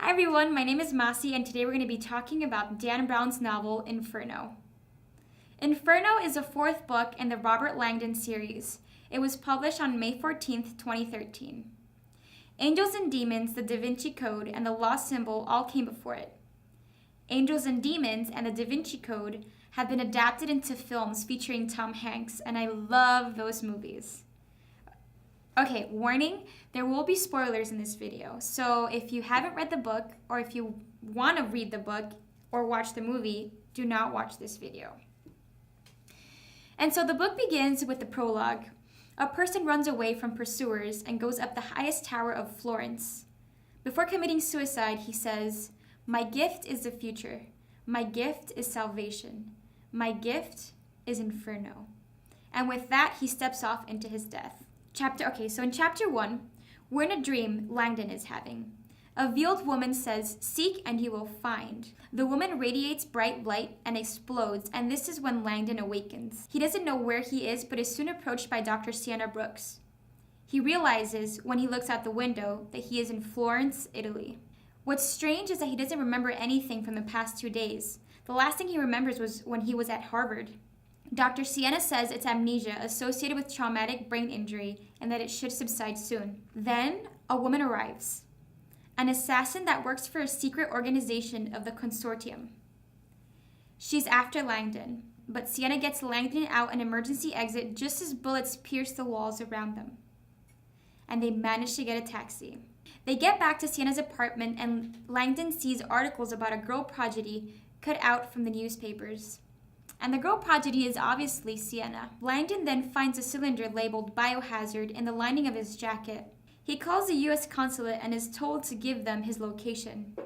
Hi everyone, my name is Masi and today we're going to be talking about Dan Brown's novel Inferno. Inferno is the fourth book in the Robert Langdon series. It was published on May 14th, 2013. Angels and Demons, the Da Vinci Code, and the Lost Symbol all came before it. Angels and Demons and the Da Vinci Code have been adapted into films featuring Tom Hanks, and I love those movies. Okay, warning, there will be spoilers in this video. So if you haven't read the book, or if you want to read the book or watch the movie, do not watch this video. And so the book begins with the prologue. A person runs away from pursuers and goes up the highest tower of Florence. Before committing suicide, he says, "My gift is the future. My gift is salvation. My gift is Inferno." And with that, he steps off into his death. So in chapter 1, we're in a dream Langdon is having. A veiled woman says, "Seek and you will find." The woman radiates bright light and explodes, and this is when Langdon awakens. He doesn't know where he is, but is soon approached by Dr. Sienna Brooks. He realizes, when he looks out the window, that he is in Florence, Italy. What's strange is that he doesn't remember anything from the past 2 days. The last thing he remembers was when he was at Harvard. Dr. Sienna says it's amnesia associated with traumatic brain injury and that it should subside soon. Then, a woman arrives. An assassin that works for a secret organization of the consortium. She's after Langdon, but Sienna gets Langdon out an emergency exit just as bullets pierce the walls around them. And they manage to get a taxi. They get back to Sienna's apartment and Langdon sees articles about a girl prodigy cut out from the newspapers. And the girl prodigy is obviously Sienna. Langdon then finds a cylinder labeled biohazard in the lining of his jacket. He calls the U.S. consulate and is told to give them his location.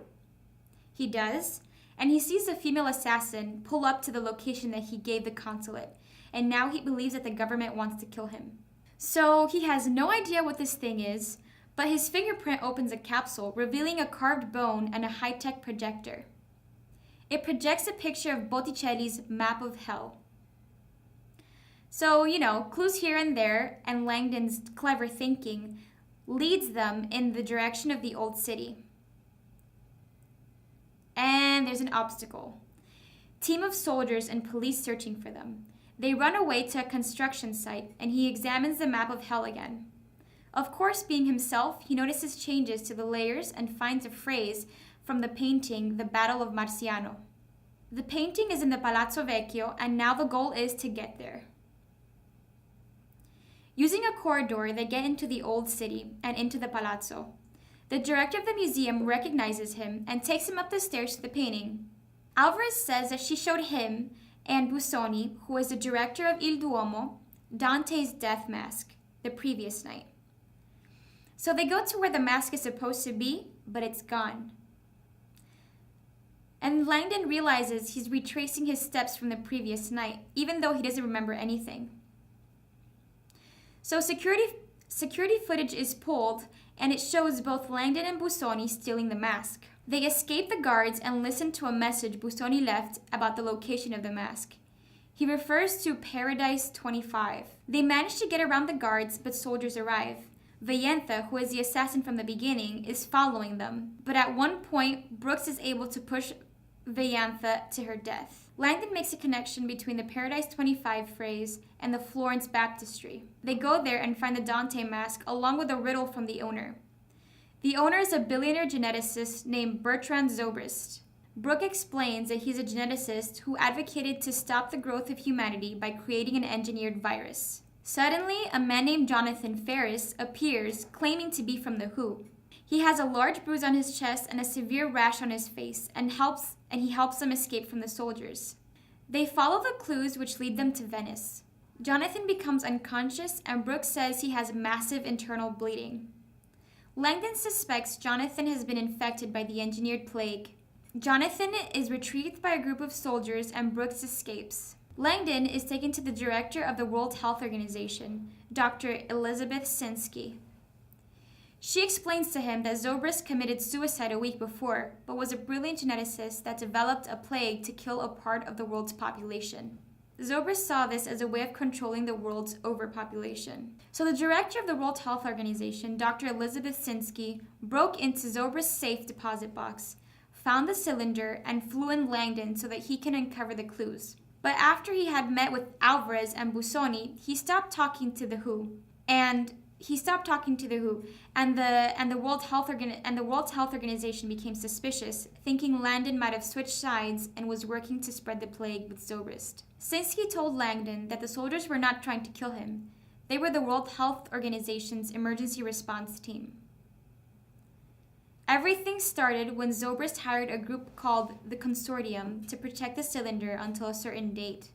He does, and he sees the female assassin pull up to the location that he gave the consulate, and now he believes that the government wants to kill him. So he has no idea what this thing is, but his fingerprint opens a capsule, revealing a carved bone and a high-tech projector. It projects a picture of Botticelli's Map of Hell. So, clues here and there, and Langdon's clever thinking leads them in the direction of the old city. And there's an obstacle. Team of soldiers and police searching for them. They run away to a construction site, and he examines the Map of Hell again. Of course, being himself, he notices changes to the layers and finds a phrase from the painting, The Battle of Marciano. The painting is in the Palazzo Vecchio, and now the goal is to get there. Using a corridor, they get into the old city and into the palazzo. The director of the museum recognizes him and takes him up the stairs to the painting. Alvarez says that she showed him and Busoni, who is the director of Il Duomo, Dante's death mask the previous night. So they go to where the mask is supposed to be, but it's gone. And Langdon realizes he's retracing his steps from the previous night, even though he doesn't remember anything. So security footage is pulled, and it shows both Langdon and Busoni stealing the mask. They escape the guards and listen to a message Busoni left about the location of the mask. He refers to Paradise 25. They manage to get around the guards, but soldiers arrive. Vayentha, who is the assassin from the beginning, is following them. But at one point, Brooks is able to push Vayentha to her death. Langdon makes a connection between the Paradise 25 phrase and the Florence baptistry. They go there and find the Dante mask along with a riddle from the owner. The owner is a billionaire geneticist named Bertrand Zobrist. Brooke explains that he's a geneticist who advocated to stop the growth of humanity by creating an engineered virus. Suddenly, a man named Jonathan Ferris appears, claiming to be from the WHO. He has a large bruise on his chest and a severe rash on his face, and he helps them escape from the soldiers. They follow the clues which lead them to Venice. Jonathan becomes unconscious, and Brooks says he has massive internal bleeding. Langdon suspects Jonathan has been infected by the engineered plague. Jonathan is retrieved by a group of soldiers, and Brooks escapes. Langdon is taken to the director of the World Health Organization, Dr. Elizabeth Sinsky. She explains to him that Zobrist committed suicide a week before, but was a brilliant geneticist that developed a plague to kill a part of the world's population. Zobrist saw this as a way of controlling the world's overpopulation. So the director of the World Health Organization, Dr. Elizabeth Sinsky, broke into Zobrist's safe deposit box, found the cylinder, and flew in Langdon so that he can uncover the clues. But after he had met with Alvarez and Busoni, he stopped talking to the WHO. And the World Health Organization became suspicious, thinking Langdon might have switched sides and was working to spread the plague with Zobrist. Sinsky told Langdon that the soldiers were not trying to kill him. They were the World Health Organization's emergency response team. Everything started when Zobrist hired a group called the Consortium to protect the cylinder until a certain date.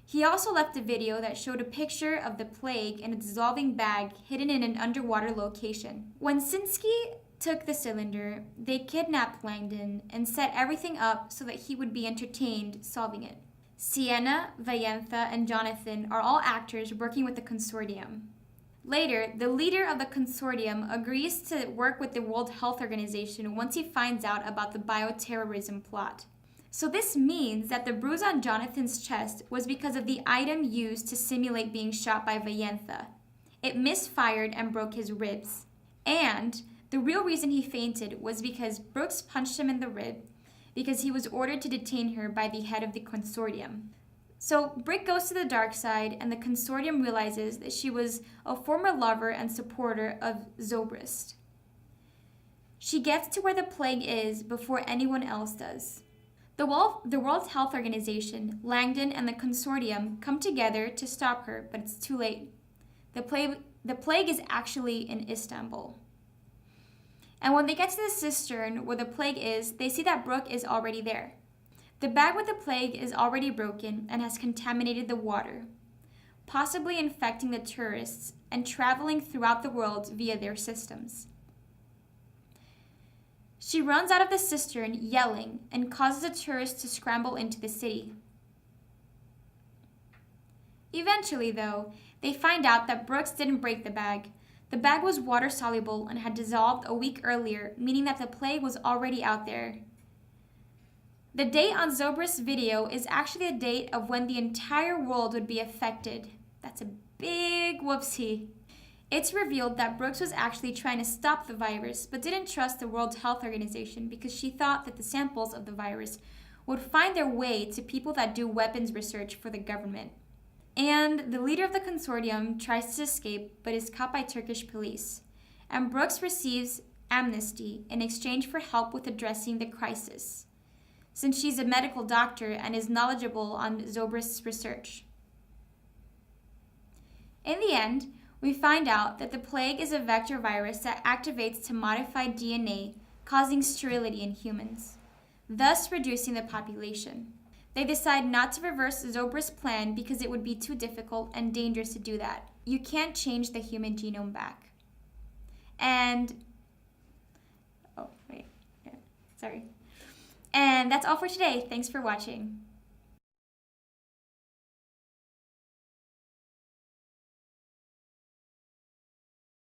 He also left a video that showed a picture of the plague in a dissolving bag hidden in an underwater location. When Sinsky took the cylinder, they kidnapped Langdon and set everything up so that he would be entertained solving it. Sienna, Vayentha, and Jonathan are all actors working with the Consortium. Later, the leader of the Consortium agrees to work with the World Health Organization once he finds out about the bioterrorism plot. So this means that the bruise on Jonathan's chest was because of the item used to simulate being shot by Vayentha. It misfired and broke his ribs. And the real reason he fainted was because Brooks punched him in the rib because he was ordered to detain her by the head of the Consortium. So Brick goes to the dark side, and the Consortium realizes that she was a former lover and supporter of Zobrist. She gets to where the plague is before anyone else does. The World Health Organization, Langdon, and the Consortium come together to stop her, but it's too late. The plague is actually in Istanbul. And when they get to the cistern where the plague is, they see that Brooke is already there. The bag with the plague is already broken and has contaminated the water, possibly infecting the tourists and traveling throughout the world via their systems. She runs out of the cistern yelling and causes the tourists to scramble into the city. Eventually, though, they find out that Brooks didn't break the bag. The bag was water-soluble and had dissolved a week earlier, meaning that the plague was already out there. The date on Zobrist's video is actually the date of when the entire world would be affected. That's a big whoopsie. It's revealed that Brooks was actually trying to stop the virus, but didn't trust the World Health Organization because she thought that the samples of the virus would find their way to people that do weapons research for the government. And the leader of the Consortium tries to escape, but is caught by Turkish police. And Brooks receives amnesty in exchange for help with addressing the crisis, since she's a medical doctor and is knowledgeable on Zobrist's research. In the end, we find out that the plague is a vector virus that activates to modify DNA, causing sterility in humans, thus reducing the population. They decide not to reverse Zobrist's plan because it would be too difficult and dangerous to do that. You can't change the human genome back. And that's all for today. Thanks for watching.